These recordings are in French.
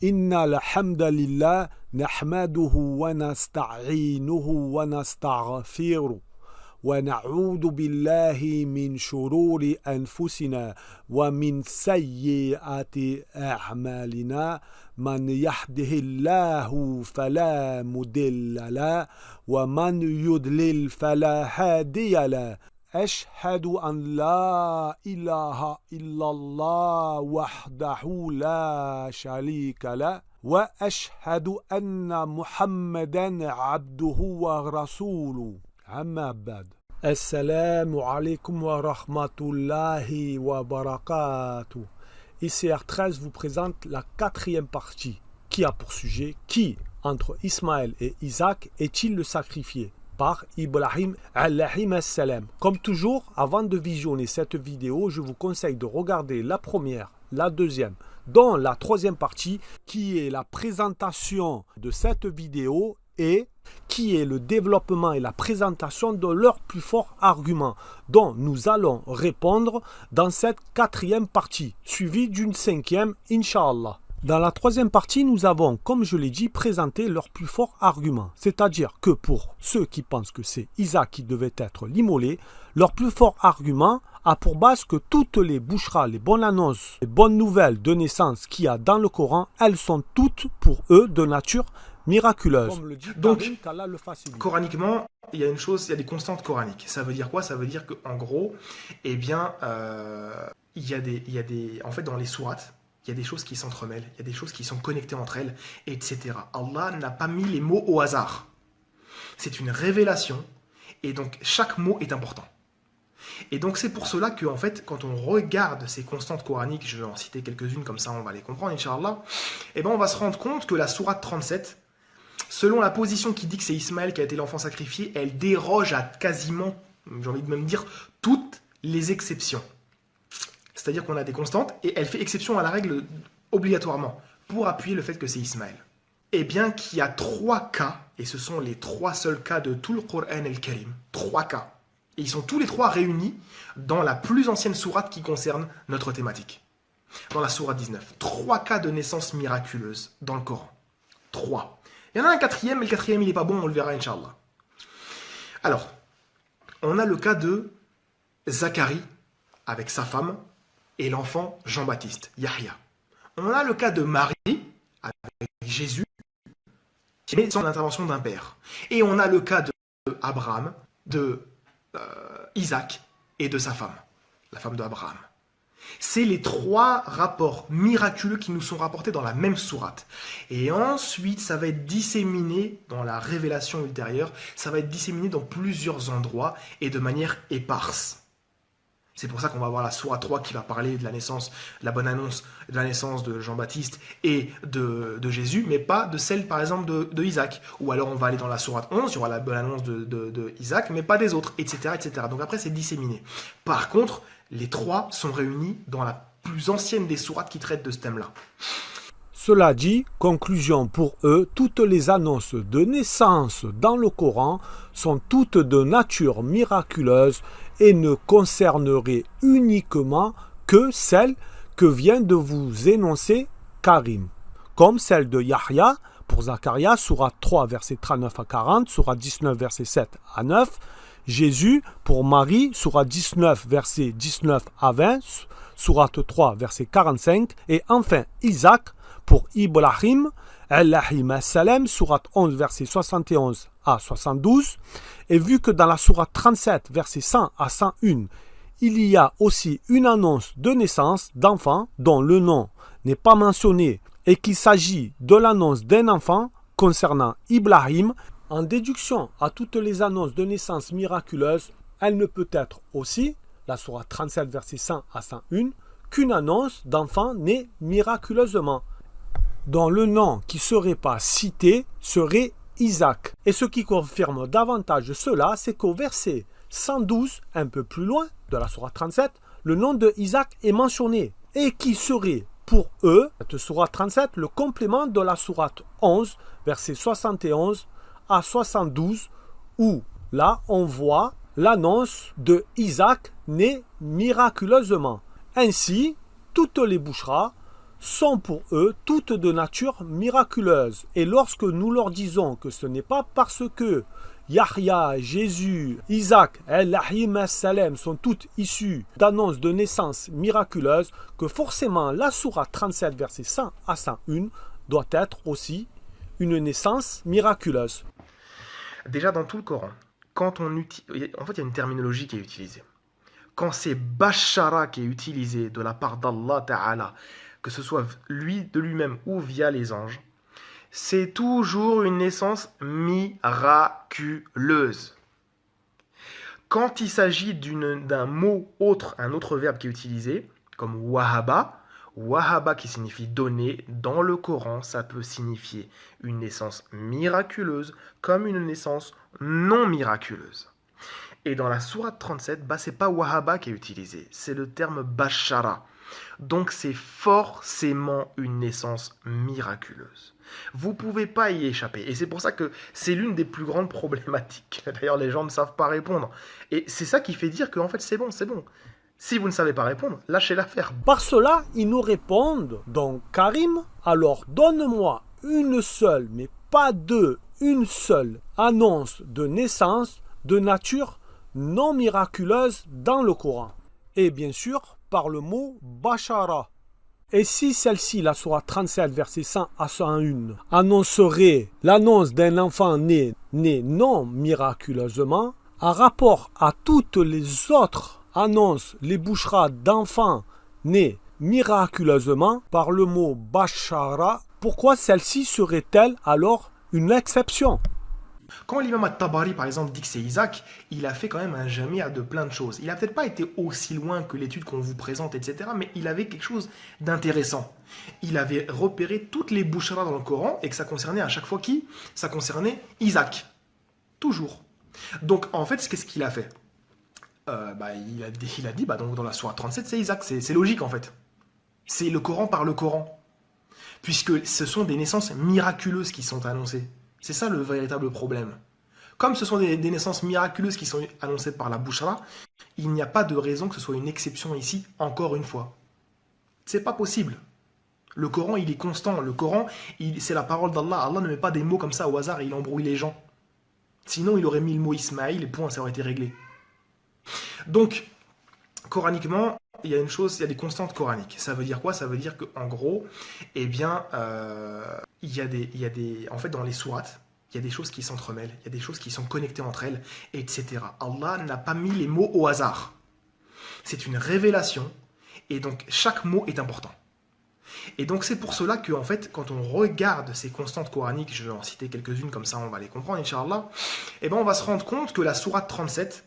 إن الحمد لله نحمده ونستعينه ونستغفره ونعوذ بالله من شرور أنفسنا ومن سيئات أعمالنا من يهده الله فلا مضل له ومن يضلل فلا هادي له أشهد أن لا إله إلا الله وحده لا شريك له وأشهد أن محمدا عبده ورسوله أما بعد السلام عليكم ورحمة الله وبركاته. ICR13 vous présente la quatrième partie qui a pour sujet qui, entre Ismaël et Isaac, est-il le sacrifié par Ibrahim alayhi salam. Comme toujours, avant de visionner cette vidéo, je vous conseille de regarder la première, la deuxième, dont la troisième partie qui est la présentation de cette vidéo et qui est le développement et la présentation de leurs plus forts arguments dont nous allons répondre dans cette quatrième partie, suivie d'une cinquième, Inch'Allah. Dans la troisième partie, nous avons, comme je l'ai dit, présenté leurs plus forts arguments. C'est-à-dire que pour ceux qui pensent que c'est Isaac qui devait être l'immolé, leur plus fort argument a pour base que toutes les boucheras, les bonnes annonces, les bonnes nouvelles de naissance qu'il y a dans le Coran, elles sont toutes pour eux de nature miraculeuse. Donc, coraniquement, il y a une chose, il y a des constantes coraniques. Ça veut dire quoi? Ça veut dire qu'en gros, eh bien, il y a des, en fait, dans les sourates, il y a des choses qui s'entremêlent, il y a des choses qui sont connectées entre elles, etc. Allah n'a pas mis les mots au hasard. C'est une révélation, et donc chaque mot est important. Et donc c'est pour cela que, en fait, quand on regarde ces constantes coraniques, je vais en citer quelques-unes, comme ça on va les comprendre, Inch'Allah, eh ben on va se rendre compte que la sourate 37, selon la position qui dit que c'est Ismaël qui a été l'enfant sacrifié, elle déroge à quasiment, j'ai envie de même dire, toutes les exceptions. C'est-à-dire qu'on a des constantes et elle fait exception à la règle obligatoirement pour appuyer le fait que c'est Ismaël. Eh bien qu'il y a 3 cas, et ce sont les 3 seuls cas de tout le Coran el-Karim, 3 cas. Et ils sont tous les 3 réunis dans la plus ancienne sourate qui concerne notre thématique. Dans la sourate 19. 3 cas de naissance miraculeuse dans le Coran. 3. Il y en a un 4e, mais le 4e il n'est pas bon, on le verra Inch'Allah. Alors, on a le cas de Zacharie avec sa femme et l'enfant Jean-Baptiste, Yahya. On a le cas de Marie avec Jésus qui est sans l'intervention d'un père. Et on a le cas de Abraham, de Isaac et de sa femme, la femme d'Abraham. C'est les 3 rapports miraculeux qui nous sont rapportés dans la même sourate. Et ensuite, ça va être disséminé dans la révélation ultérieure, ça va être disséminé dans plusieurs endroits et de manière éparse. C'est pour ça qu'on va avoir la sourate 3 qui va parler de la naissance, de la bonne annonce de la naissance de Jean-Baptiste et de Jésus, mais pas de celle, par exemple, de Isaac. Ou alors on va aller dans la sourate 11, il y aura la bonne annonce de Isaac, mais pas des autres, etc., etc. Donc après, c'est disséminé. Par contre, les 3 sont réunis dans la plus ancienne des sourates qui traitent de ce thème-là. Cela dit, conclusion pour eux, toutes les annonces de naissance dans le Coran sont toutes de nature miraculeuse et ne concerneraient uniquement que celles que vient de vous énoncer Karim, comme celle de Yahya pour Zacharia, sourate 3, versets 39 à 40, sourate 19, versets 7 à 9, Jésus pour Marie, sourate 19, versets 19 à 20, sourate 3, verset 45, et enfin Isaac pour Ibrahim, alayhi salam, sourate 11, verset 71 à 72, et vu que dans la sourate 37, verset 100 à 101, il y a aussi une annonce de naissance d'enfant dont le nom n'est pas mentionné et qu'il s'agit de l'annonce d'un enfant concernant Ibrahim, en déduction à toutes les annonces de naissance miraculeuses, elle ne peut être aussi, la sourate 37, verset 100 à 101, qu'une annonce d'enfant né miraculeusement, dont le nom qui ne serait pas cité serait Isaac. Et ce qui confirme davantage cela, c'est qu'au verset 112, un peu plus loin de la sourate 37, le nom de Isaac est mentionné et qui serait pour eux, cette sourate 37, le complément de la sourate 11, verset 71 à 72, où là on voit l'annonce de Isaac né miraculeusement. Ainsi, toutes les boucheras sont pour eux toutes de nature miraculeuse. Et lorsque nous leur disons que ce n'est pas parce que Yahya, Jésus, Isaac, El-Lahim Salem sont toutes issues d'annonces de naissance miraculeuses que forcément la sourate 37 versets 100 à 101 doit être aussi une naissance miraculeuse. Déjà dans tout le Coran, quand on utilise, en fait il y a une terminologie qui est utilisée. Quand c'est Bashara qui est utilisé de la part d'Allah Ta'ala, que ce soit lui de lui-même ou via les anges, c'est toujours une naissance miraculeuse. Quand il s'agit d'un mot autre, un autre verbe qui est utilisé, comme wahaba, wahaba qui signifie donner, dans le Coran, ça peut signifier une naissance miraculeuse comme une naissance non miraculeuse. Et dans la sourate 37, c'est pas wahaba qui est utilisé, c'est le terme bashara. Donc c'est forcément une naissance miraculeuse. Vous ne pouvez pas y échapper. Et c'est pour ça que c'est l'une des plus grandes problématiques. D'ailleurs, les gens ne savent pas répondre. Et c'est ça qui fait dire qu'en fait, c'est bon, c'est bon. Si vous ne savez pas répondre, lâchez l'affaire. Par cela, ils nous répondent, donc Karim, alors donne-moi une seule, mais pas deux, une seule annonce de naissance de nature non miraculeuse dans le Coran. Et bien sûr, par le mot Bashara. Et si celle-ci, la sourate 37, verset 100 à 101, annoncerait l'annonce d'un enfant né non miraculeusement, en rapport à toutes les autres annonces, les boucheras d'enfants nés miraculeusement par le mot Bashara, pourquoi celle-ci serait-elle alors une exception ? Quand l'imam At-Tabari, par exemple, dit que c'est Isaac, il a fait quand même un jamia de plein de choses. Il n'a peut-être pas été aussi loin que l'étude qu'on vous présente, etc., mais il avait quelque chose d'intéressant. Il avait repéré toutes les boucheras dans le Coran et que ça concernait à chaque fois qui ? Ça concernait Isaac. Toujours. Donc, en fait, qu'est-ce qu'il a fait ? Il a dit, donc, dans la sourate 37, c'est Isaac. C'est logique, en fait. C'est le Coran par le Coran. Puisque ce sont des naissances miraculeuses qui sont annoncées. C'est ça le véritable problème. Comme ce sont des naissances miraculeuses qui sont annoncées par la Bouchra, il n'y a pas de raison que ce soit une exception ici, encore une fois. C'est pas possible. Le Coran, il est constant. Le Coran, c'est la parole d'Allah. Allah ne met pas des mots comme ça au hasard et il embrouille les gens. Sinon, il aurait mis le mot Ismaïl et point, ça aurait été réglé. Donc, coraniquement, il y a une chose, il y a des constantes coraniques. Ça veut dire quoi ? Ça veut dire qu'en gros, en fait, dans les sourates, il y a des choses qui s'entremêlent, il y a des choses qui sont connectées entre elles, etc. Allah n'a pas mis les mots au hasard. C'est une révélation, et donc chaque mot est important. Et donc c'est pour cela que, en fait, quand on regarde ces constantes coraniques, je vais en citer quelques-unes, comme ça on va les comprendre, Inch'Allah, on va se rendre compte que la sourate 37,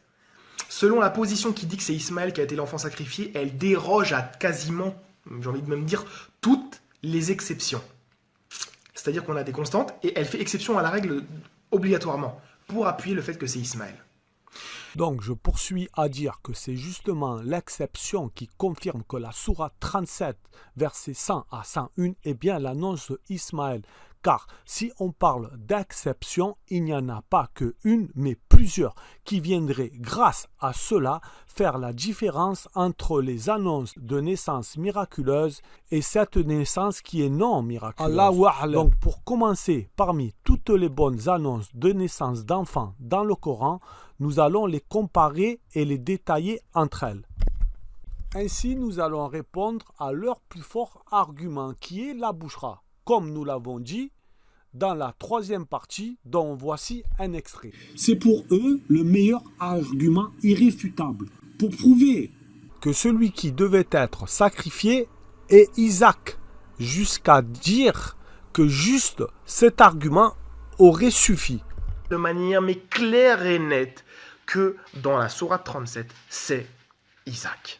selon la position qui dit que c'est Ismaël qui a été l'enfant sacrifié, elle déroge à quasiment, j'ai envie de même dire, toutes les exceptions. C'est-à-dire qu'on a des constantes et elle fait exception à la règle obligatoirement pour appuyer le fait que c'est Ismaël. Donc je poursuis à dire que c'est justement l'exception qui confirme que la sourate 37, verset 100 à 101 est bien l'annonce d'Ismaël. Car si on parle d'exception, il n'y en a pas qu'une, mais plusieurs, qui viendraient, grâce à cela, faire la différence entre les annonces de naissance miraculeuse et cette naissance qui est non miraculeuse. Donc pour commencer, parmi toutes les bonnes annonces de naissance d'enfants dans le Coran, nous allons les comparer et les détailler entre elles. Ainsi, nous allons répondre à leur plus fort argument qui est la bouchra. Comme nous l'avons dit dans la troisième partie, dont voici un extrait. C'est pour eux le meilleur argument irréfutable pour prouver que celui qui devait être sacrifié est Isaac, jusqu'à dire que juste cet argument aurait suffi. De manière mais claire et nette que dans la sourate 37, c'est Isaac.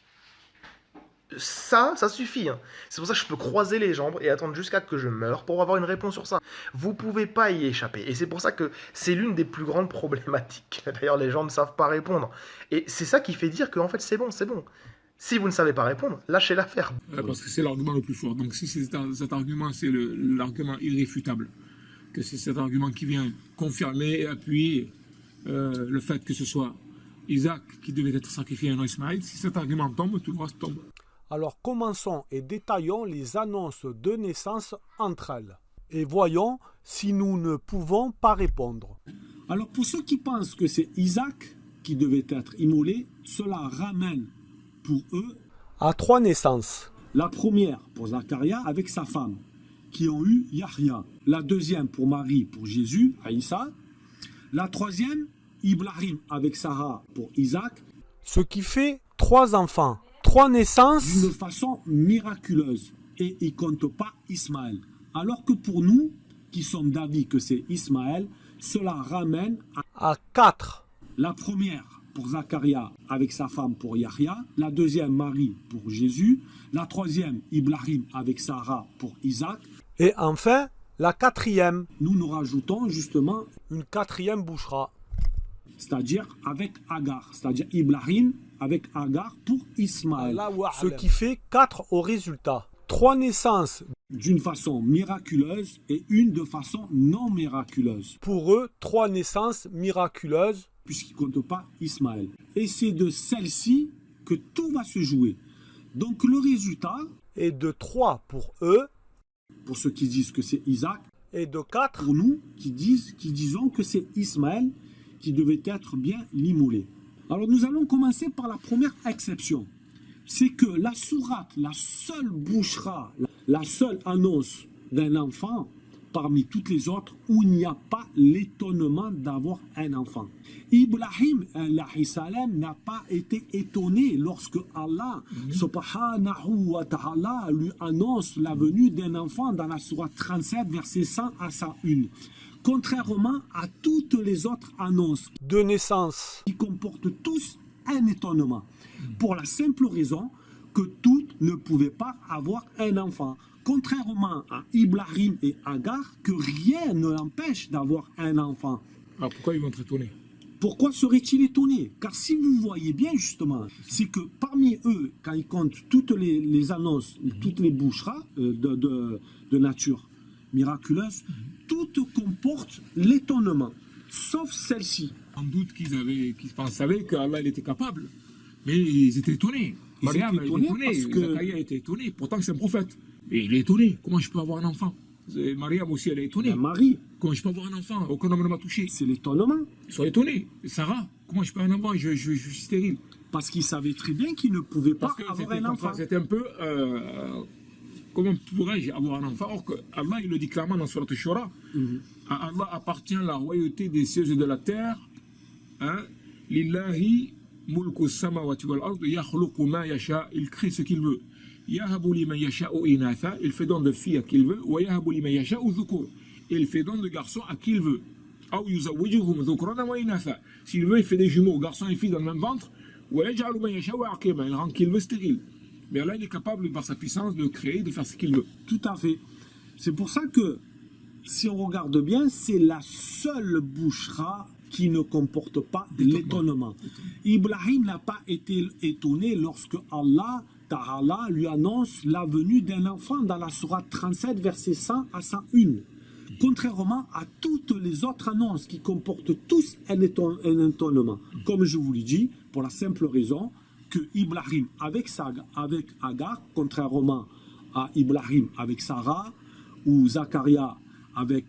Ça suffit. C'est pour ça que je peux croiser les jambes et attendre jusqu'à ce que je meure pour avoir une réponse sur ça. Vous ne pouvez pas y échapper. Et c'est pour ça que c'est l'une des plus grandes problématiques. D'ailleurs, les gens ne savent pas répondre. Et c'est ça qui fait dire qu'en fait, c'est bon, c'est bon. Si vous ne savez pas répondre, lâchez l'affaire. Parce que c'est l'argument le plus fort. Donc si cet argument, c'est l'argument irréfutable, que c'est cet argument qui vient confirmer et appuyer le fait que ce soit Isaac qui devait être sacrifié à un Ismaël, si cet argument tombe, tout le reste tombe. Alors commençons et détaillons les annonces de naissance entre elles. Et voyons si nous ne pouvons pas répondre. Alors pour ceux qui pensent que c'est Isaac qui devait être immolé, cela ramène pour eux À 3 naissances. la première pour Zacharia avec sa femme, qui ont eu Yahya. La deuxième pour Marie, pour Jésus, Aïssa. La troisième, Ibrahim avec Sarah pour Isaac, Ce qui fait 3 enfants. 3 naissances. d'une façon miraculeuse. Et il ne compte pas Ismaël. Alors que pour nous, qui sommes d'avis que c'est Ismaël, cela ramène à À 4. la première pour Zacharia avec sa femme pour Yahya, la deuxième Marie pour Jésus, la troisième Ibrahim avec Sarah pour Isaac. Et enfin, la 4e. Nous rajoutons justement, Une 4e bouchera. c'est-à-dire avec Agar, c'est-à-dire Ibrahim avec Agar pour Ismaël, Ce qui fait 4 au résultat. 3 naissances d'une façon miraculeuse et une de façon non miraculeuse, pour eux, 3 naissances miraculeuses. puisqu'il ne compte pas Ismaël. Et c'est de celle-ci que tout va se jouer. Donc le résultat, Et de 3 pour eux. pour ceux qui disent que c'est Isaac, Et de 4 pour nous qui disons que c'est Ismaël qui devait être bien l'immolé. Alors nous allons commencer par la première exception. C'est que la sourate, la seule bouchera, la seule annonce d'un enfant parmi toutes les autres où il n'y a pas l'étonnement d'avoir un enfant. Ibrahim alayhi salam n'a pas été étonné lorsque Allah subhanahu wa ta'ala lui annonce la venue d'un enfant dans la sourate 37 verset 100 à 101. Contrairement à toutes les autres annonces de naissance. qui comportent tous un étonnement, pour la simple raison que toutes ne pouvaient pas avoir un enfant. Contrairement à Ibrahim et Agar, que rien ne l'empêche d'avoir un enfant. Alors pourquoi ils vont être étonnés? Pourquoi serait-il étonné? Car si vous voyez bien justement, c'est que parmi eux, quand ils comptent toutes les annonces, toutes les boucheras de nature miraculeuse, toutes comportent l'étonnement, sauf celle-ci. En doute qu'ils savaient qu'Allah il était capable. Mais ils étaient étonnés. Ils Mariam étaient était étonnés étonnée, parce que- Zacharia était étonné. Pourtant c'est un prophète. Mais il est étonné. Comment je peux avoir un enfant? Mariam aussi elle est étonnée. La Marie, Comment je peux avoir un enfant? Aucun homme ne m'a touché. c'est l'étonnement, Ils sont étonnés. Et Sarah, comment je peux avoir un enfant? Je suis stérile. parce qu'ils savaient très bien qu'ils ne pouvaient pas Parce que avoir un enfant. c'était un peu. Comment pourrais-je avoir un enfant? Or que Allah il le dit clairement dans Surat Shura. À Allah appartient la royauté des cieux et de la terre. Hein? Lillahi mulku samawati wal ard yakhluqu ma yasha. Il crée ce qu'il veut. Yahabu liman yasha'u inatha. Il fait don de filles à qui il veut. Wa yahabu liman yasha'u dhukur. Il fait don de garçons à qui il veut. Aw yuzawwijuhum dhukrana wa inatha. S'il veut, il fait des jumeaux, garçons et filles dans le même ventre. Wa yaj'alu man yasha'u aqima. Il rend qui il veut stérile. Mais Allah, il est capable, par sa puissance, de créer, de faire ce qu'il veut. Tout à fait. C'est pour ça que, si on regarde bien, c'est la seule bouchera qui ne comporte pas l'étonnement. Ibrahim n'a pas été étonné lorsque Allah Ta'ala lui annonce la venue d'un enfant dans la sourate 37, verset 100 à 101. Contrairement à toutes les autres annonces qui comportent tous un étonnement. Comme je vous l'ai dit, pour la simple raison que Ibrahim avec Agar, contrairement à Ibrahim avec Sarah, ou Zacharia avec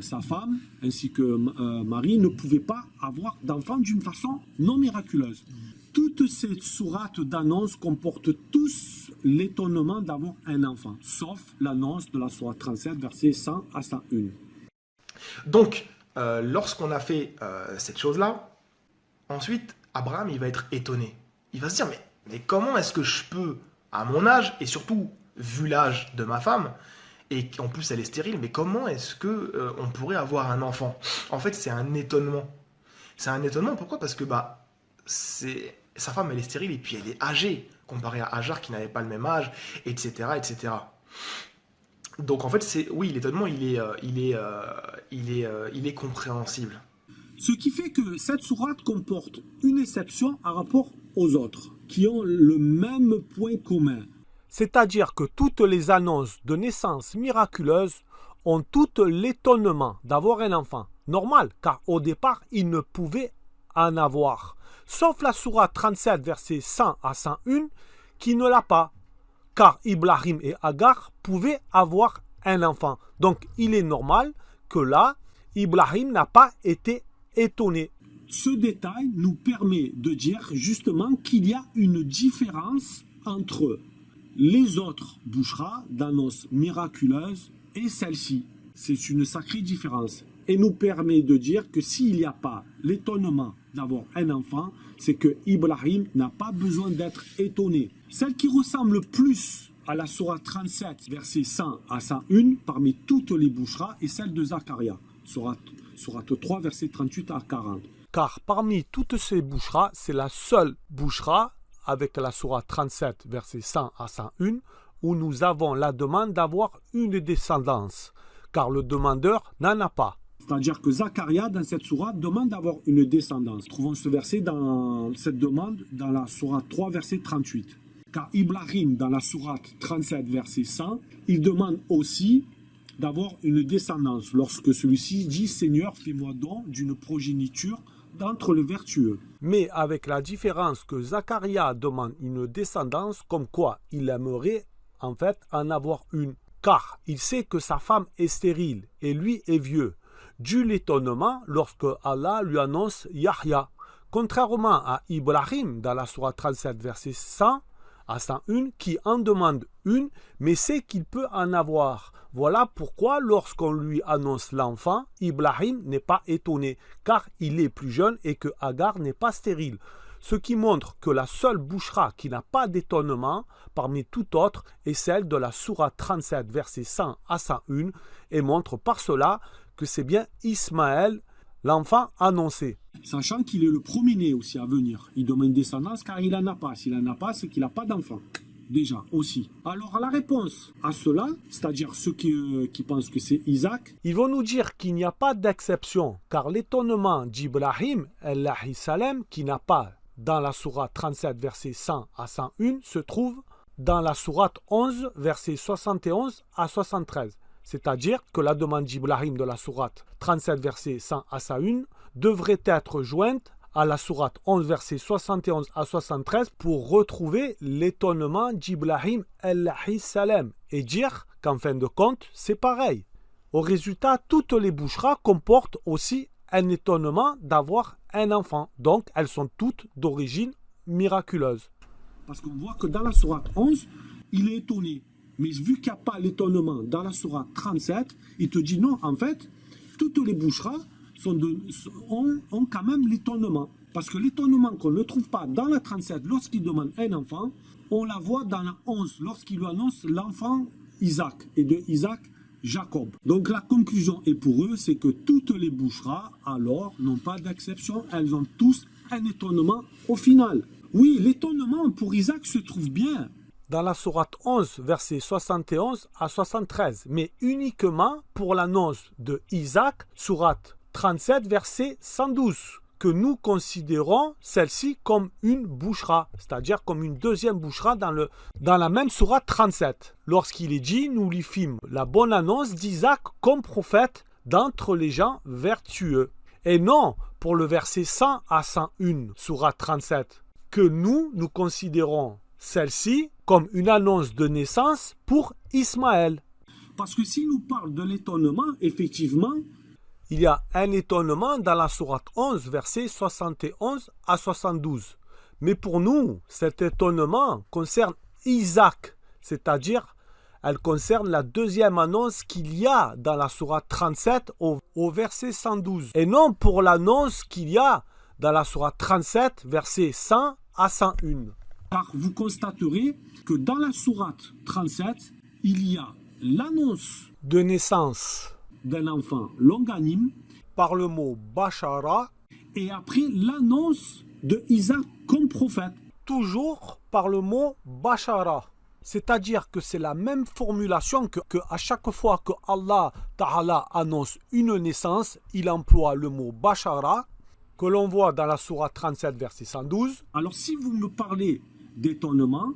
sa femme, ainsi que Marie, ne pouvaient pas avoir d'enfant d'une façon non miraculeuse. Toutes ces sourates d'annonces comportent tous l'étonnement d'avoir un enfant, sauf l'annonce de la sourate 37, versets 100 à 101. Donc, lorsqu'on a fait cette chose-là, ensuite, Abraham, il va être étonné. Il va se dire, mais comment est-ce que je peux, à mon âge, et surtout, vu l'âge de ma femme, et qu'en plus elle est stérile, mais comment est-ce que on pourrait avoir un enfant? En fait, c'est un étonnement. C'est un étonnement, pourquoi? Parce que sa femme, elle est stérile, et puis elle est âgée, comparée à Hajar, qui n'avait pas le même âge, etc., etc. Donc en fait, l'étonnement, il est compréhensible. Ce qui fait que cette sourate comporte une exception par rapport aux autres, qui ont le même point commun. C'est-à-dire que toutes les annonces de naissance miraculeuse ont toutes l'étonnement d'avoir un enfant. Normal, car au départ, ils ne pouvaient en avoir. Sauf la sourate 37, versets 100 à 101, qui ne l'a pas. Car Ibrahim et Agar pouvaient avoir un enfant. Donc il est normal que là, Ibrahim n'a pas été étonné. Ce détail nous permet de dire justement qu'il y a une différence entre les autres boucheras d'annonces miraculeuses et celle-ci. C'est une sacrée différence. Et nous permet de dire que s'il n'y a pas l'étonnement d'avoir un enfant, c'est que Ibrahim n'a pas besoin d'être étonné. Celle qui ressemble le plus à la sourate 37, versets 100 à 101, parmi toutes les boucheras, est celle de Zacharia, sourate 3, versets 38 à 40. Car parmi toutes ces boucheras, c'est la seule bouchera, avec la sourate 37, versets 100 à 101, où nous avons la demande d'avoir une descendance, car le demandeur n'en a pas. C'est-à-dire que Zacharia, dans cette sourate, demande d'avoir une descendance. Trouvons ce verset dans cette demande dans la sourate 3, verset 38. Car Ibrahim, dans la sourate 37, verset 100, il demande aussi d'avoir une descendance, lorsque celui-ci dit « Seigneur, fais-moi don d'une progéniture d'entre les vertueux ». Mais avec la différence que Zacharia demande une descendance, comme quoi il aimerait en fait en avoir une. Car il sait que sa femme est stérile et lui est vieux. Dû l'étonnement lorsque Allah lui annonce Yahya. Contrairement à Ibrahim dans la sourate 37 verset 100 à 101 qui en demande une mais sait qu'il peut en avoir. Voilà pourquoi lorsqu'on lui annonce l'enfant, Ibrahim n'est pas étonné car il est plus jeune et que Agar n'est pas stérile. Ce qui montre que la seule bouchera qui n'a pas d'étonnement parmi tout autre est celle de la sourate 37 verset 100 à 101 et montre par cela que c'est bien Ismaël, l'enfant annoncé. Sachant qu'il est le premier-né aussi à venir. Il demande une descendance car il n'en a pas. S'il n'en a pas, c'est qu'il n'a pas d'enfant. Déjà, aussi. Alors, la réponse à cela, c'est-à-dire ceux qui pensent que c'est Isaac, ils vont nous dire qu'il n'y a pas d'exception, car l'étonnement d'Ibrahim, alayhi salam, qui n'a pas dans la sourate 37, verset 100 à 101, se trouve dans la sourate 11, verset 71 à 73. C'est-à-dire que la demande d'Ibrahim de la sourate 37, verset 100 à 101, devrait être jointe à la sourate 11, verset 71 à 73 pour retrouver l'étonnement d'Ibrahim alayhi salam et dire qu'en fin de compte, c'est pareil. Au résultat, toutes les boucheras comportent aussi un étonnement d'avoir un enfant. Donc, elles sont toutes d'origine miraculeuse. Parce qu'on voit que dans la sourate 11, il est étonné. Mais vu qu'il n'y a pas l'étonnement dans la sourate 37, il te dit non, en fait, toutes les boucheras ont quand même l'étonnement. Parce que l'étonnement qu'on ne trouve pas dans la 37 lorsqu'il demande un enfant, on la voit dans la 11 lorsqu'il lui annonce l'enfant Isaac et de Isaac Jacob. Donc la conclusion est pour eux, c'est que toutes les boucheras alors n'ont pas d'exception, elles ont tous un étonnement au final. Oui, l'étonnement pour Isaac se trouve bien dans la sourate 11, versets 71 à 73, mais uniquement pour l'annonce de Isaac, sourate 37, verset 112, que nous considérons celle-ci comme une bouchera, c'est-à-dire comme une deuxième bouchera dans la même sourate 37. Lorsqu'il est dit, nous lui fîmes la bonne annonce d'Isaac comme prophète d'entre les gens vertueux. Et non pour le verset 100 à 101, sourate 37, que nous considérons celle-ci comme une annonce de naissance pour Ismaël. Parce que si nous parle de l'étonnement, effectivement, il y a un étonnement dans la sourate 11, versets 71 à 72. Mais pour nous, cet étonnement concerne Isaac, c'est-à-dire elle concerne la deuxième annonce qu'il y a dans la sourate 37 au verset 112. Et non pour l'annonce qu'il y a dans la sourate 37, versets 100 à 101. Car vous constaterez que dans la sourate 37, il y a l'annonce de naissance d'un enfant longanime par le mot Bashara et après l'annonce de Isaac comme prophète. Toujours par le mot Bashara. C'est-à-dire que c'est la même formulation que à chaque fois que Allah Ta'ala annonce une naissance, il emploie le mot Bashara que l'on voit dans la sourate 37, verset 112. Alors si vous me parlez d'étonnement,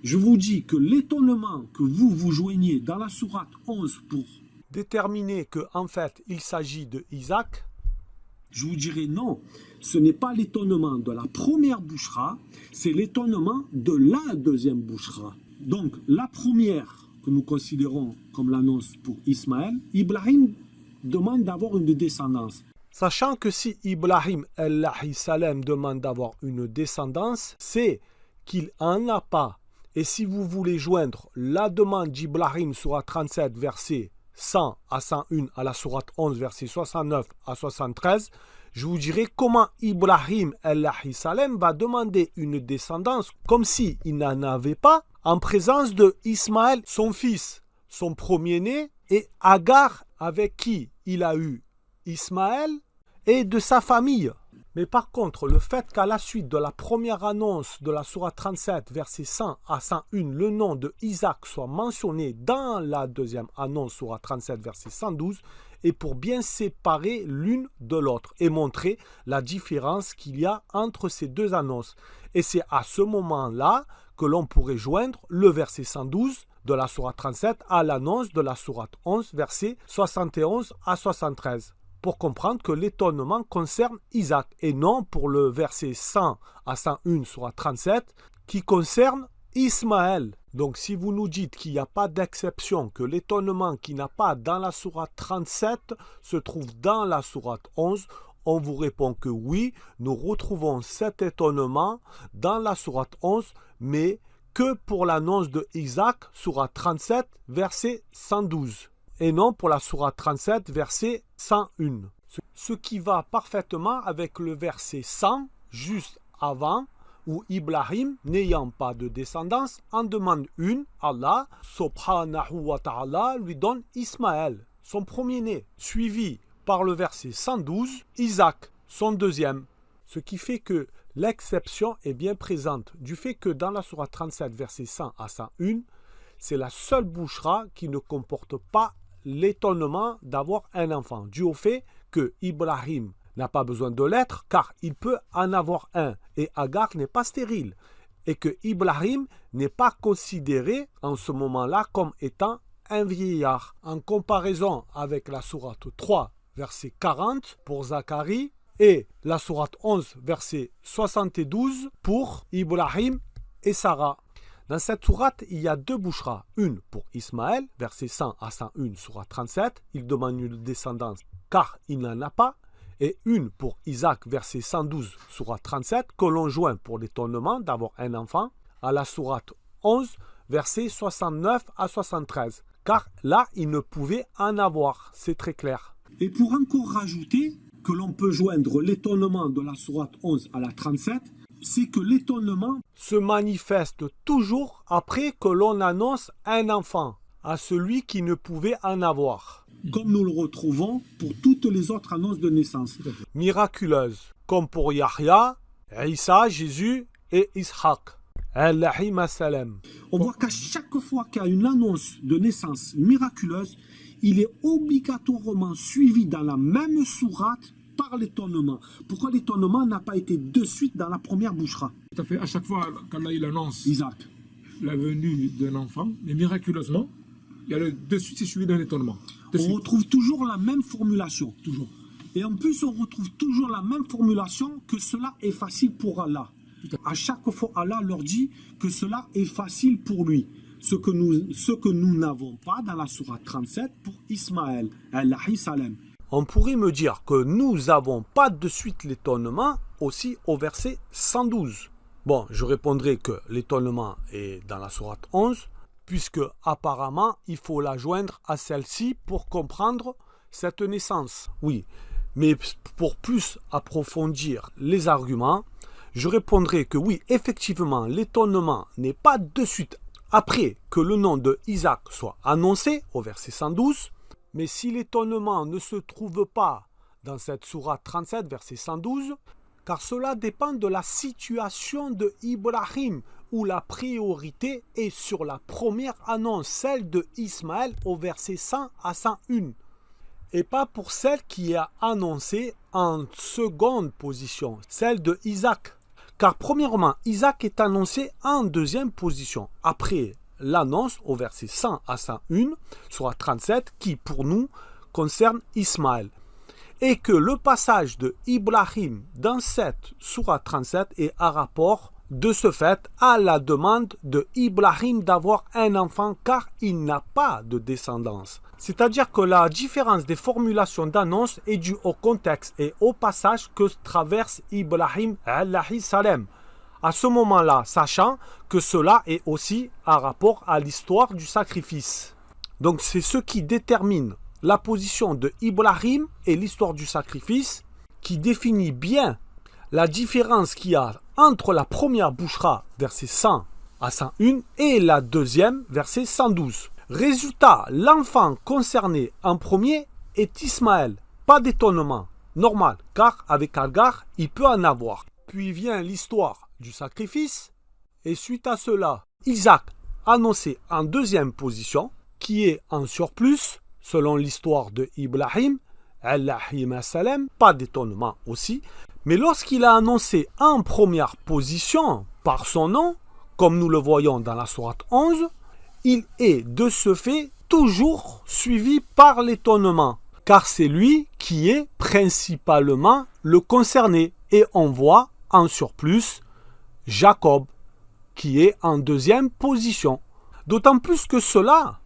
je vous dis que l'étonnement que vous joignez dans la sourate 11 pour déterminer qu'en fait il s'agit de Isaac, Je vous dirais non, ce n'est pas l'étonnement de la première bouchra, c'est l'étonnement de la deuxième bouchra. Donc la première que nous considérons comme l'annonce pour Ismaël, Ibrahim demande d'avoir une descendance. Sachant que si Ibrahim salam demande d'avoir une descendance, c'est qu'il n'en a pas. Et si vous voulez joindre la demande d'Ibrahim, sourate 37, verset 100 à 101, à la sourate 11, verset 69 à 73, je vous dirai comment Ibrahim salam va demander une descendance comme s'il n'en avait pas, en présence de Ismaël, son fils, son premier-né, et Agar, avec qui il a eu Ismaël, et de sa famille. Mais par contre, le fait qu'à la suite de la première annonce de la sourate 37, verset 100 à 101, le nom de Isaac soit mentionné dans la deuxième annonce, sourate 37, verset 112, est pour bien séparer l'une de l'autre et montrer la différence qu'il y a entre ces deux annonces. Et c'est à ce moment-là que l'on pourrait joindre le verset 112 de la sourate 37 à l'annonce de la sourate 11, verset 71 à 73. Pour comprendre que l'étonnement concerne Isaac et non pour le verset 100 à 101 sourate 37 qui concerne Ismaël. Donc si vous nous dites qu'il n'y a pas d'exception, que l'étonnement qui n'a pas dans la sourate 37 se trouve dans la sourate 11, on vous répond que oui, nous retrouvons cet étonnement dans la sourate 11, mais que pour l'annonce de Isaac, sourate 37, verset 112, et non pour la sourate 37, verset 101. Ce qui va parfaitement avec le verset 100, juste avant, où Ibrahim, n'ayant pas de descendance, en demande une, Allah, subhanahu wa ta'ala, lui donne Ismaël, son premier-né, suivi par le verset 112, Isaac, son deuxième. Ce qui fait que l'exception est bien présente, du fait que dans la sourate 37, verset 100 à 101, c'est la seule bouchra qui ne comporte pas l'étonnement d'avoir un enfant, dû au fait que Ibrahim n'a pas besoin de l'être, car il peut en avoir un, et Agar n'est pas stérile, et que Ibrahim n'est pas considéré en ce moment-là comme étant un vieillard. En comparaison avec la sourate 3, verset 40 pour Zacharie, et la sourate 11, verset 72 pour Ibrahim et Sarah. Dans cette sourate, il y a deux bouchras. Une pour Ismaël, verset 100 à 101, sourate 37, il demande une descendance car il n'en a pas. Et une pour Isaac, verset 112, sourate 37, que l'on joint pour l'étonnement d'avoir un enfant, à la sourate 11, verset 69 à 73. Car là, il ne pouvait en avoir, c'est très clair. Et pour encore rajouter que l'on peut joindre l'étonnement de la sourate 11 à la 37, c'est que l'étonnement se manifeste toujours après que l'on annonce un enfant à celui qui ne pouvait en avoir. Comme nous le retrouvons pour toutes les autres annonces de naissance. Miraculeuses, comme pour Yahya, Isa, Jésus et Ishaq. On voit qu'à chaque fois qu'il y a une annonce de naissance miraculeuse, il est obligatoirement suivi dans la même sourate par l'étonnement. Pourquoi l'étonnement n'a pas été de suite dans la première bouchra? Tout à fait. À chaque fois qu'Allah il annonce Isaac, la venue d'un enfant, mais miraculeusement, il y a de suite c'est suivi d'un étonnement. On retrouve toujours la même formulation. Toujours. Et en plus, on retrouve toujours la même formulation que cela est facile pour Allah. À chaque fois, Allah leur dit que cela est facile pour lui. Ce que nous n'avons pas dans la sourate 37 pour Ismaël, alayhi salam. On pourrait me dire que nous n'avons pas de suite l'étonnement aussi au verset 112. Bon, je répondrai que l'étonnement est dans la sourate 11, puisque apparemment il faut la joindre à celle-ci pour comprendre cette naissance. Oui, mais pour plus approfondir les arguments, je répondrai que oui, effectivement, l'étonnement n'est pas de suite après que le nom de Isaac soit annoncé au verset 112, mais si l'étonnement ne se trouve pas dans cette sourate 37, verset 112, car cela dépend de la situation de Ibrahim, où la priorité est sur la première annonce, celle de Ismaël au verset 100 à 101, et pas pour celle qui est annoncée en seconde position, celle de Isaac. Car premièrement, Isaac est annoncé en deuxième position, après l'annonce au verset 100 à 101, soit 37, qui pour nous concerne Ismaël. et que le passage de Ibrahim dans cette sourate 37 est à rapport de ce fait à la demande de Ibrahim d'avoir un enfant car il n'a pas de descendance. C'est-à-dire que la différence des formulations d'annonce est due au contexte et au passage que traverse Ibrahim alayhi salam. À ce moment-là, sachant que cela est aussi à rapport à l'histoire du sacrifice. Donc c'est ce qui détermine la position de Ibrahim et l'histoire du sacrifice qui définit bien la différence qu'il y a entre la première bouchra, verset 100 à 101, et la deuxième, verset 112. Résultat, l'enfant concerné en premier est Ismaël. Pas d'étonnement, normal, car avec Agar, il peut en avoir. Puis vient l'histoire du sacrifice, et suite à cela, Isaac annoncé en deuxième position, qui est en surplus, selon l'histoire de Ibrahim, alayhi salam, pas d'étonnement aussi. Mais lorsqu'il a annoncé en première position par son nom, comme nous le voyons dans la sourate 11, il est de ce fait toujours suivi par l'étonnement, car c'est lui qui est principalement le concerné. Et on voit en surplus Jacob, qui est en deuxième position. D'autant plus que cela,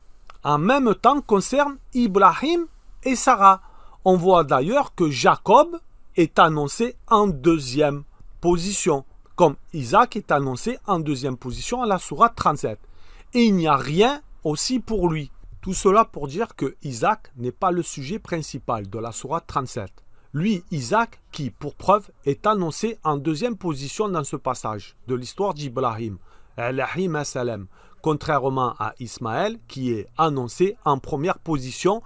en même temps, concerne Ibrahim et Sarah. On voit d'ailleurs que Jacob est annoncé en deuxième position, comme Isaac est annoncé en deuxième position à la sourate 37. Et il n'y a rien aussi pour lui. Tout cela pour dire que Isaac n'est pas le sujet principal de la sourate 37. Lui, Isaac, qui, pour preuve, est annoncé en deuxième position dans ce passage de l'histoire d'Ibrahim, alayhi salam, contrairement à Ismaël, qui est annoncé en première position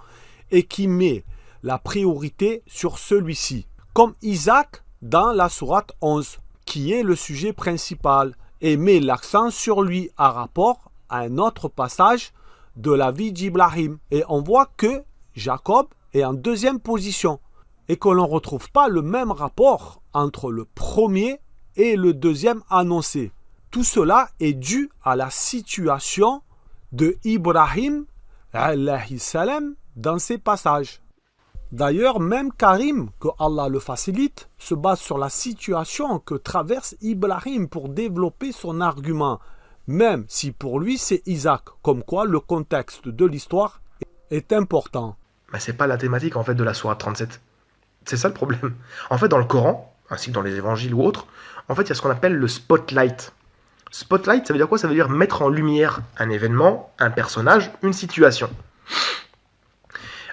et qui met la priorité sur celui-ci, comme Isaac dans la sourate 11, qui est le sujet principal et met l'accent sur lui à rapport à un autre passage de la vie d'Ibrahim. Et on voit que Jacob est en deuxième position et que l'on ne retrouve pas le même rapport entre le premier et le deuxième annoncé. Tout cela est dû à la situation de Ibrahim alayhi salam dans ces passages. D'ailleurs, même Karim, que Allah le facilite, se base sur la situation que traverse Ibrahim pour développer son argument, même si pour lui c'est Isaac, comme quoi le contexte de l'histoire est important. Mais c'est pas la thématique en fait de la sourate 37. C'est ça le problème. En fait, dans le Coran, ainsi que dans les évangiles ou autres, en fait, il y a ce qu'on appelle le spotlight. Spotlight, ça veut dire quoi? Ça veut dire mettre en lumière un événement, un personnage, une situation.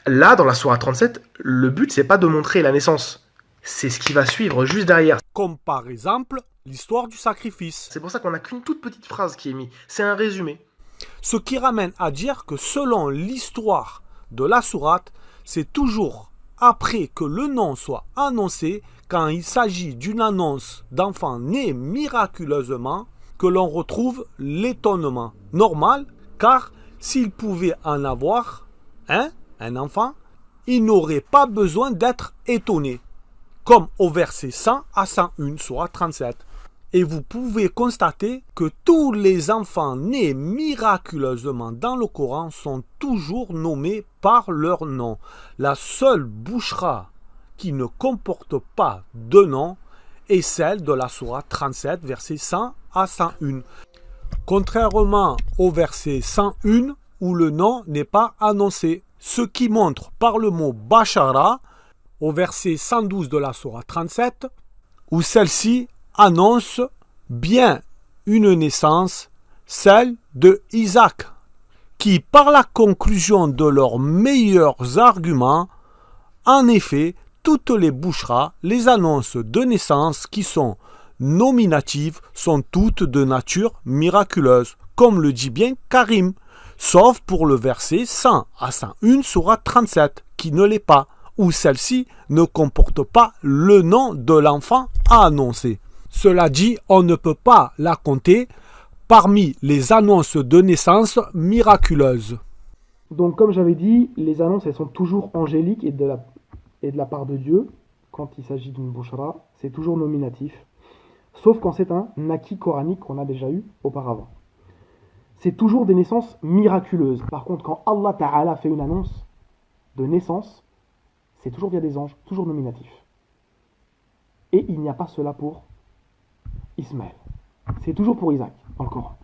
Là, dans la sourate 37, le but, c'est pas de montrer la naissance. C'est ce qui va suivre juste derrière. Comme par exemple, l'histoire du sacrifice. C'est pour ça qu'on n'a qu'une toute petite phrase qui est mise. C'est un résumé. Ce qui ramène à dire que selon l'histoire de la sourate, c'est toujours après que le nom soit annoncé, quand il s'agit d'une annonce d'enfant né miraculeusement, que l'on retrouve l'étonnement. Normal, car s'il pouvait en avoir un enfant, il n'aurait pas besoin d'être étonné, comme au verset 100 à 101, sourate 37. Et vous pouvez constater que tous les enfants nés miraculeusement dans le Coran sont toujours nommés par leur nom. La seule bouchra qui ne comporte pas de nom est celle de la sourate 37, verset 100 à 101. Contrairement au verset 101 où le nom n'est pas annoncé. Ce qui montre par le mot Bashara, au verset 112 de la sourate 37, où celle-ci annonce bien une naissance, celle de Isaac, qui par la conclusion de leurs meilleurs arguments, en effet, toutes les boucheras, les annonces de naissance qui sont nominatives, sont toutes de nature miraculeuse, comme le dit bien Karim. Sauf pour le verset 100 à 101 sourate 37, qui ne l'est pas, où celle-ci ne comporte pas le nom de l'enfant à annoncer. Cela dit, on ne peut pas la compter parmi les annonces de naissance miraculeuses. Donc comme j'avais dit, les annonces elles sont toujours angéliques et de la part de Dieu. Quand il s'agit d'une bouchra, c'est toujours nominatif. Sauf quand c'est un acquis coranique qu'on a déjà eu auparavant. C'est toujours des naissances miraculeuses. Par contre, quand Allah Ta'ala fait une annonce de naissance, c'est toujours via des anges, toujours nominatif. Et il n'y a pas cela pour Ismaël. C'est toujours pour Isaac dans le Coran.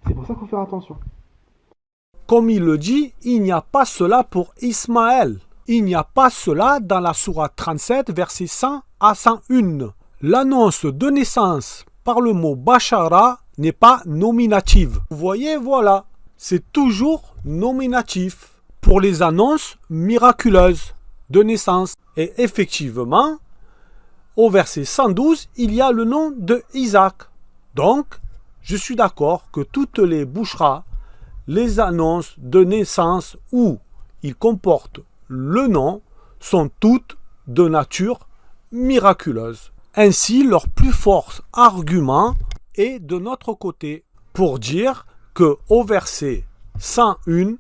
C'est pour ça qu'il faut faire attention. Comme il le dit, il n'y a pas cela pour Ismaël. Il n'y a pas cela dans la sourate 37, versets 100 à 101. L'annonce de naissance par le mot Bashara n'est pas nominative. Vous voyez, voilà, c'est toujours nominatif pour les annonces miraculeuses de naissance. Et effectivement, au verset 112, il y a le nom de Isaac. Donc, je suis d'accord que toutes les boucheras, les annonces de naissance où ils comportent le nom, sont toutes de nature miraculeuse. Ainsi, leur plus fort argument est de notre côté pour dire que au verset 101,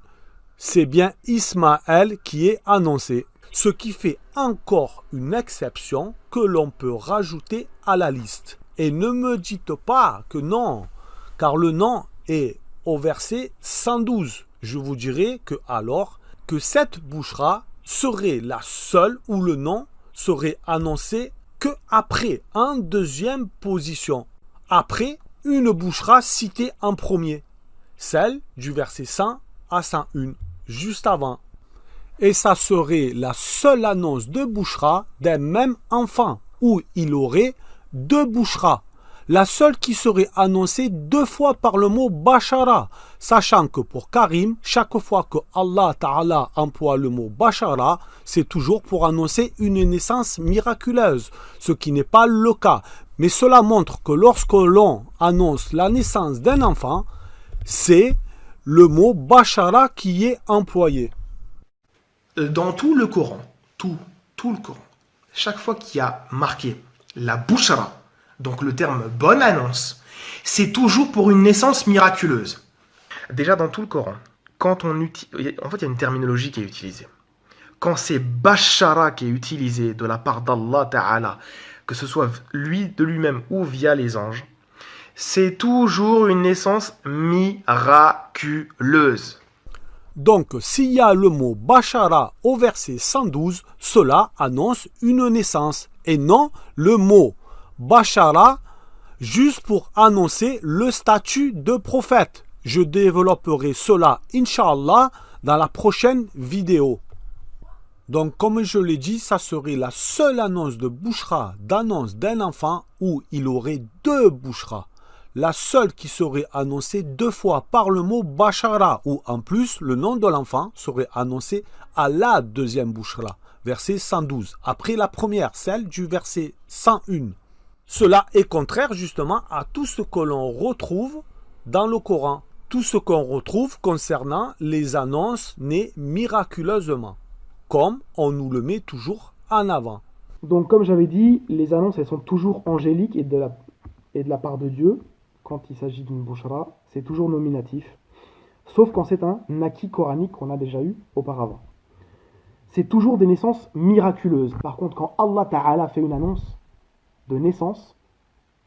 c'est bien Ismaël qui est annoncé. Ce qui fait encore une exception que l'on peut rajouter à la liste. Et ne me dites pas que non, car le nom est au verset 112. Je vous dirai que alors que cette bouchera serait la seule où le nom serait annoncé que après, en deuxième position, après une bouchera citée en premier, celle du verset 100 à 101, juste avant. Et ça serait la seule annonce de bouchera d'un même enfant, où il aurait deux boucheras. La seule qui serait annoncée deux fois par le mot Bashara, sachant que pour Karim, chaque fois que Allah Ta'ala emploie le mot Bashara, c'est toujours pour annoncer une naissance miraculeuse, ce qui n'est pas le cas. Mais cela montre que lorsque l'on annonce la naissance d'un enfant, c'est le mot Bashara qui est employé. Dans tout le Coran, tout le Coran, chaque fois qu'il y a marqué la Bushra, donc le terme bonne annonce, c'est toujours pour une naissance miraculeuse. Déjà dans tout le Coran, quand on utilise, en fait il y a une terminologie qui est utilisée. Quand c'est Bashara qui est utilisé de la part d'Allah Ta'ala, que ce soit lui de lui-même ou via les anges, c'est toujours une naissance miraculeuse. Donc, s'il y a le mot Bashara au verset 112, cela annonce une naissance et non le mot Bashara juste pour annoncer le statut de prophète. Je développerai cela, Inch'Allah, dans la prochaine vidéo. Donc, comme je l'ai dit, ça serait la seule annonce de Bouchra, d'annonce d'un enfant où il aurait deux Bouchras. La seule qui serait annoncée deux fois par le mot Bashara, où en plus le nom de l'enfant serait annoncé à la deuxième Bouchra, verset 112, après la première, celle du verset 101. Cela est contraire justement à tout ce que l'on retrouve dans le Coran, tout ce qu'on retrouve concernant les annonces nées miraculeusement, comme on nous le met toujours en avant. Donc comme j'avais dit, les annonces elles sont toujours angéliques et de la part de Dieu. Quand il s'agit d'une bouchra, c'est toujours nominatif, sauf quand c'est un acquis coranique qu'on a déjà eu auparavant. C'est toujours des naissances miraculeuses. Par contre, quand Allah Ta'ala fait une annonce de naissance,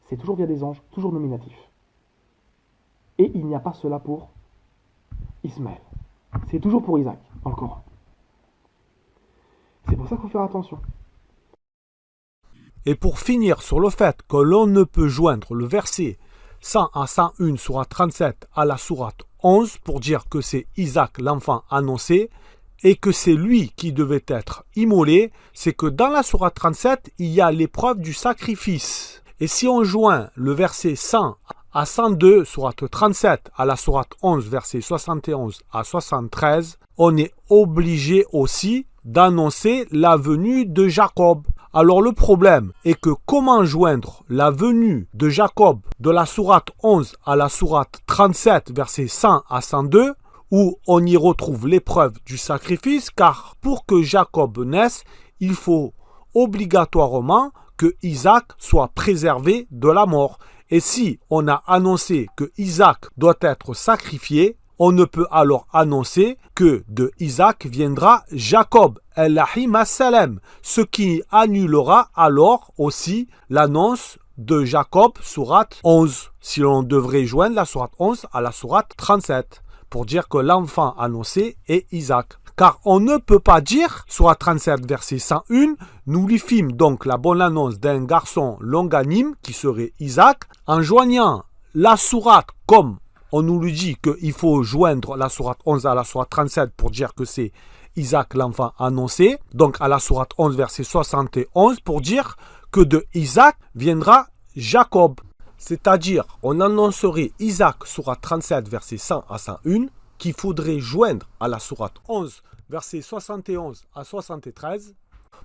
c'est toujours via des anges, toujours nominatif. Et il n'y a pas cela pour Ismaël. C'est toujours pour Isaac, dans le Coran. C'est pour ça qu'il faut faire attention. Et pour finir sur le fait que l'on ne peut joindre le verset 100 à 101 sourate 37 à la sourate 11 pour dire que c'est Isaac l'enfant annoncé et que c'est lui qui devait être immolé, c'est que dans la sourate 37, il y a l'épreuve du sacrifice. Et si on joint le verset 100 à 102, sourate 37 à la sourate 11, verset 71 à 73, on est obligé aussi d'annoncer la venue de Jacob. Alors le problème est que comment joindre la venue de Jacob de la sourate 11 à la sourate 37, versets 100 à 102, où on y retrouve l'épreuve du sacrifice, car pour que Jacob naisse, il faut obligatoirement que Isaac soit préservé de la mort. Et si on a annoncé que Isaac doit être sacrifié, on ne peut alors annoncer que de Isaac viendra Jacob, Elohim as-Salem, ce qui annulera alors aussi l'annonce de Jacob, sourate 11, si l'on devrait joindre la sourate 11 à la sourate 37, pour dire que l'enfant annoncé est Isaac. Car on ne peut pas dire, Sourate 37, verset 101, nous lui fîmes donc la bonne annonce d'un garçon longanime qui serait Isaac, en joignant la sourate comme on nous lui dit qu'il faut joindre la sourate 11 à la sourate 37 pour dire que c'est Isaac l'enfant annoncé, donc à la sourate 11 verset 71 pour dire que de Isaac viendra Jacob. C'est-à-dire, on annoncerait Isaac sourate 37 verset 100 à 101 qu'il faudrait joindre à la sourate 11 verset 71 à 73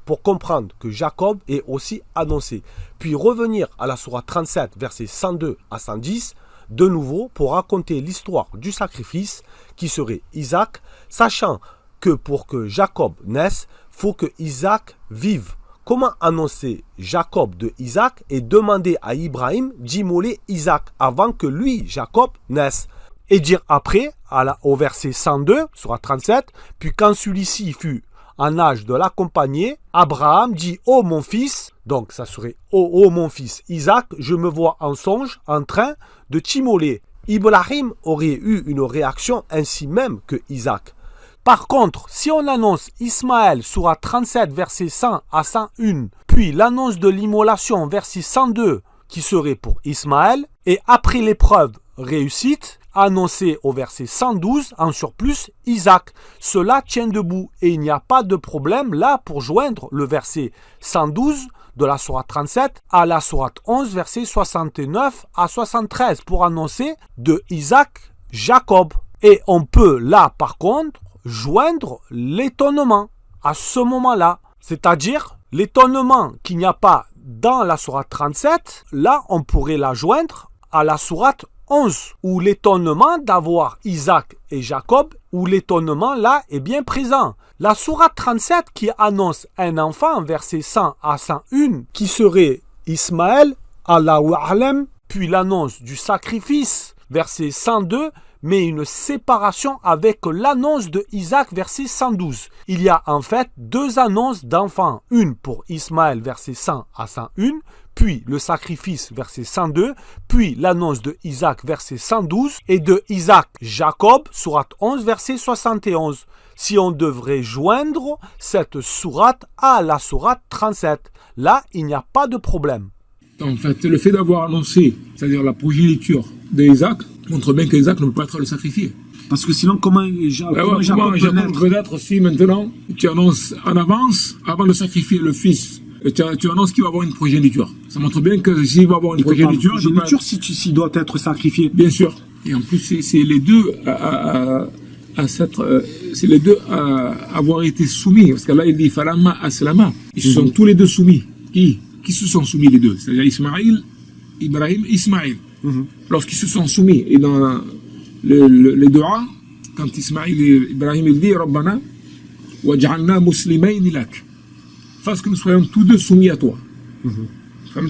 pour comprendre que Jacob est aussi annoncé. Puis revenir à la sourate 37 verset 102 à 110 de nouveau pour raconter l'histoire du sacrifice qui serait Isaac, sachant que pour que Jacob naisse, il faut que Isaac vive. Comment annoncer Jacob de Isaac et demander à Ibrahim d'immoler Isaac avant que lui, Jacob, naisse? Et dire après, au verset 102, sourate 37, puis quand celui-ci fut en âge de l'accompagner, Abraham dit « Oh mon fils », donc ça serait « Oh mon fils Isaac, je me vois en songe en train de t'immoler ». Ibrahim aurait eu une réaction ainsi même que Isaac. Par contre, si on annonce Ismaël sourate 37 verset 100 à 101, puis l'annonce de l'immolation verset 102 qui serait pour Ismaël, et après l'épreuve réussite, annoncé au verset 112 en surplus Isaac. Cela tient debout et il n'y a pas de problème là pour joindre le verset 112 de la sourate 37 à la sourate 11 verset 69 à 73 pour annoncer de Isaac Jacob. Et on peut là par contre joindre l'étonnement à ce moment-là, c'est-à-dire l'étonnement qu'il n'y a pas dans la sourate 37, là on pourrait la joindre à la sourate 11, où l'étonnement d'avoir Isaac et Jacob, où l'étonnement là est bien présent. La sourate 37 qui annonce un enfant, verset 100 à 101, qui serait Ismaël, Allahu A'lam, puis l'annonce du sacrifice, verset 102, mais une séparation avec l'annonce de Isaac, verset 112. Il y a en fait deux annonces d'enfants, une pour Ismaël, verset 100 à 101, puis le sacrifice, verset 102, puis l'annonce de Isaac, verset 112, et de Isaac, Jacob, sourate 11, verset 71. Si on devrait joindre cette sourate à la sourate 37, là, il n'y a pas de problème. En fait, le fait d'avoir annoncé, c'est-à-dire la progéniture d'Isaac, montre bien qu'Isaac ne peut pas être le sacrifié. Parce que sinon, comment Jacob peut naître si maintenant tu annonces en avance, avant de sacrifier le fils, tu annonces qu'il va avoir une progéniture. Ça montre bien que s'il va avoir une progéniture, s'il doit être sacrifié. Bien sûr. Et en plus, c'est les deux c'est les deux à avoir été soumis. Parce que là, il dit Falama Aslama. Ils se sont tous les deux soumis. Qui se sont soumis les deux? C'est-à-dire Ibrahim, Ismaïl. Lorsqu'ils se sont soumis, et dans les doigts, quand Ibrahim il dit Rabbana, waj'alna muslimayni lak. Parce que nous soyons tous deux soumis à toi.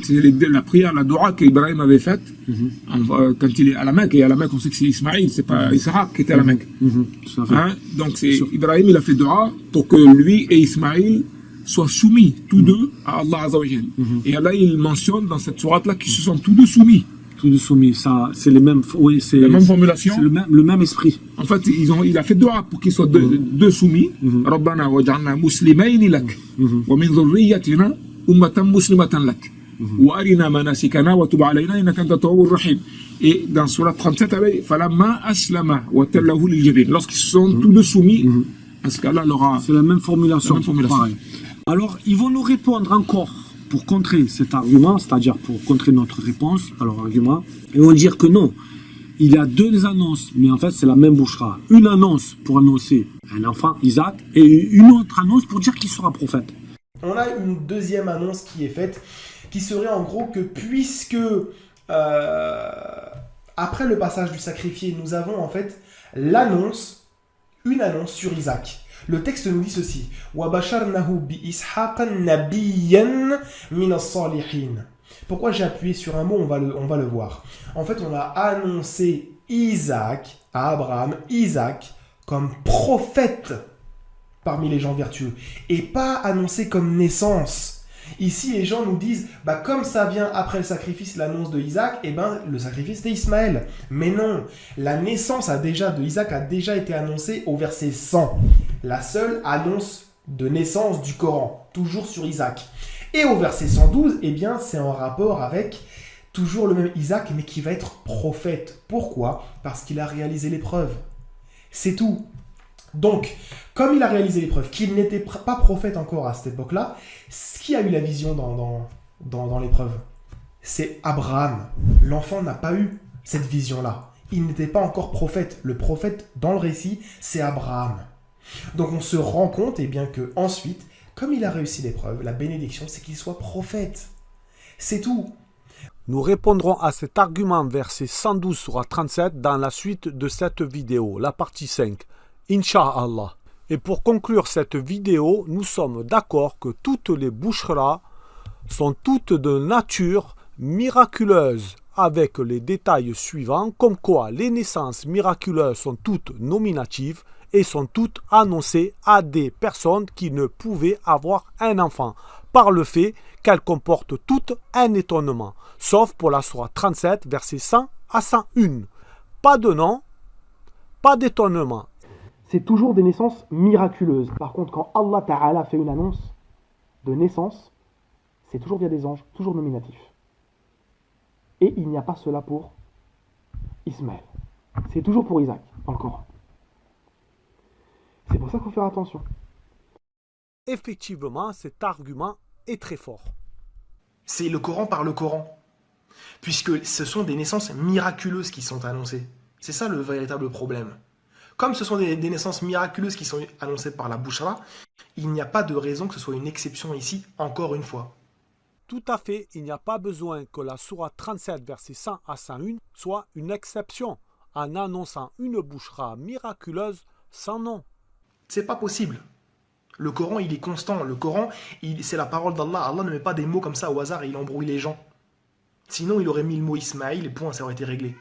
C'est la prière, la doua qu'Ibrahim avait faite quand il est à la Mecque. Et à la Mecque, on sait que c'est Ismaïl, c'est pas Isaac qui était à la Mecque. Donc Ibrahim, il a fait doua pour que lui et Ismaïl soient soumis tous deux à Allah Azzawajal. Et là, il mentionne dans cette sourate-là qu'ils se sont tous deux soumis. Tous deux soumis, ça, c'est les mêmes, oui, c'est la même formulation. C'est le même esprit. En fait, il a fait doua pour qu'ils soient deux soumis. Rabbana waj'alna muslimayni lak wa min dhurriyyatina ummatan muslimatan lak wa arina manasikana wa tub alayna innaka antat tawwabur rahim. Et dans sourate 37, falamma aslama wa tallahu lil jabin. Lorsqu'ils se sont tous deux soumis, parce qu'Allah leur a... C'est la même formulation. Pareil. Alors, ils vont nous répondre encore pour contrer cet argument, c'est-à-dire pour contrer notre réponse à leur argument. Ils vont dire que non, il y a deux annonces, mais en fait, c'est la même bouchra. Une annonce pour annoncer un enfant, Isaac, et une autre annonce pour dire qu'il sera prophète. On a une deuxième annonce qui est faite, qui serait en gros que puisque, après le passage du sacrifié, nous avons en fait une annonce sur Isaac. Le texte nous dit ceci. Pourquoi j'ai appuyé sur un mot, on va le voir. En fait, on a annoncé Isaac à Abraham, Isaac comme prophète parmi les gens vertueux, et pas annoncé comme naissance. Ici, les gens nous disent, bah, comme ça vient après le sacrifice, l'annonce de Isaac, eh ben, le sacrifice c'était Ismaël. Mais non, la naissance de Isaac a déjà été annoncée au verset 100. La seule annonce de naissance du Coran, toujours sur Isaac. Et au verset 112, eh bien, c'est en rapport avec toujours le même Isaac, mais qui va être prophète. Pourquoi? Parce qu'il a réalisé l'épreuve. C'est tout. Donc, comme il a réalisé l'épreuve, qu'il n'était pas prophète encore à cette époque-là, qui a eu la vision dans l'épreuve? C'est Abraham. L'enfant n'a pas eu cette vision-là. Il n'était pas encore prophète. Le prophète, dans le récit, c'est Abraham. Donc on se rend compte, eh bien, que ensuite, comme il a réussi l'épreuve, la bénédiction, c'est qu'il soit prophète. C'est tout. Nous répondrons à cet argument verset 112 sur 37 dans la suite de cette vidéo, la partie 5. Inch'Allah. Et pour conclure cette vidéo, nous sommes d'accord que toutes les boucheras sont toutes de nature miraculeuse, avec les détails suivants, comme quoi les naissances miraculeuses sont toutes nominatives et sont toutes annoncées à des personnes qui ne pouvaient avoir un enfant, par le fait qu'elles comportent toutes un étonnement, sauf pour la sourate 37, versets 100 à 101. Pas de nom, pas d'étonnement. C'est toujours des naissances miraculeuses. Par contre, quand Allah Ta'ala fait une annonce de naissance, c'est toujours via des anges, toujours nominatif. Et il n'y a pas cela pour Ismaël. C'est toujours pour Isaac, dans le Coran. C'est pour ça qu'il faut faire attention. Effectivement, cet argument est très fort. C'est le Coran par le Coran. Puisque ce sont des naissances miraculeuses qui sont annoncées. C'est ça le véritable problème. Comme ce sont des naissances miraculeuses qui sont annoncées par la Bouchra, il n'y a pas de raison que ce soit une exception ici, encore une fois. Tout à fait, il n'y a pas besoin que la sourate 37, verset 100 à 101 soit une exception en annonçant une bouchra miraculeuse sans nom. C'est pas possible. Le Coran, il est constant. Le Coran, c'est la parole d'Allah. Allah ne met pas des mots comme ça au hasard et il embrouille les gens. Sinon, il aurait mis le mot Ismaïl et point, ça aurait été réglé.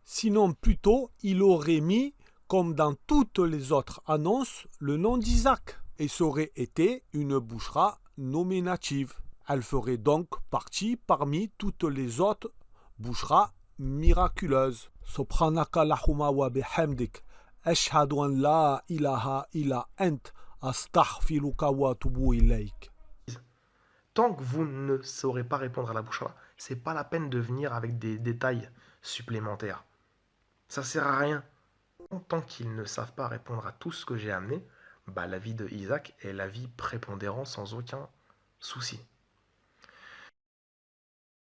Sinon, plutôt, il aurait mis, comme dans toutes les autres annonces, le nom d'Isaac. Et ça aurait été une bouchra nominative. Elle ferait donc partie parmi toutes les autres bouchras miraculeuses. Subhanaka Allahumma wa bihamdik. Ashhadu an la ilaha illa ant. Astaghfiruka wa atubu ilayk. Tant que vous ne saurez pas répondre à la bouchra, c'est pas la peine de venir avec des détails supplémentaires. Ça sert à rien. Tant qu'ils ne savent pas répondre à tout ce que j'ai amené, bah, la vie de Isaac est la vie prépondérante sans aucun souci.